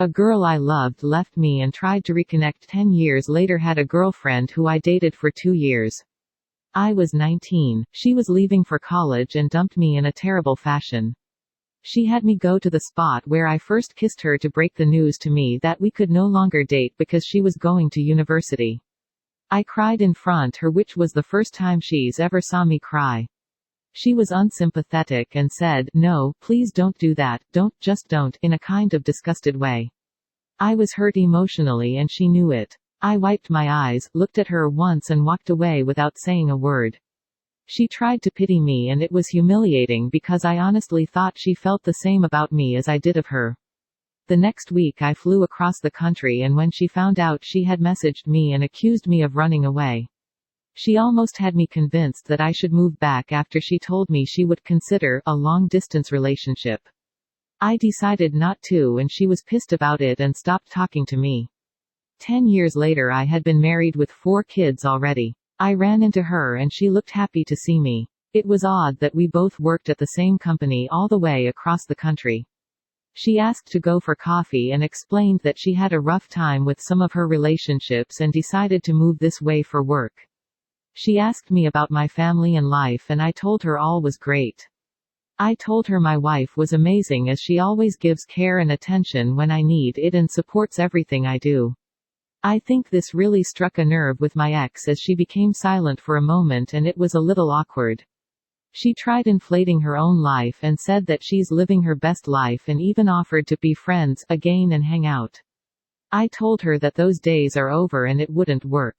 A girl I loved left me and tried to reconnect 10 years later. Had a girlfriend who I dated for 2 years. I was 19. She was leaving for college and dumped me in a terrible fashion. She had me go to the spot where I first kissed her to break the news to me that we could no longer date because she was going to university. I cried in front her, which was the first time she's ever saw me cry. She was unsympathetic and said, "No, please don't do that, just don't," in a kind of disgusted way. I was hurt emotionally and she knew it. I wiped my eyes, looked at her once and walked away without saying a word. She tried to pity me and it was humiliating because I honestly thought she felt the same about me as I did of her. The next week I flew across the country, and when she found out, she had messaged me and accused me of running away. She almost had me convinced that I should move back after she told me she would consider a long-distance relationship. I decided not to, and she was pissed about it and stopped talking to me. 10 years later I had been married with 4 kids already. I ran into her and she looked happy to see me. It was odd that we both worked at the same company all the way across the country. She asked to go for coffee and explained that she had a rough time with some of her relationships and decided to move this way for work. She asked me about my family and life and I told her all was great. I told her my wife was amazing as she always gives care and attention when I need it and supports everything I do. I think this really struck a nerve with my ex as she became silent for a moment and it was a little awkward. She tried inflating her own life and said that she's living her best life and even offered to be friends again and hang out. I told her that those days are over and it wouldn't work.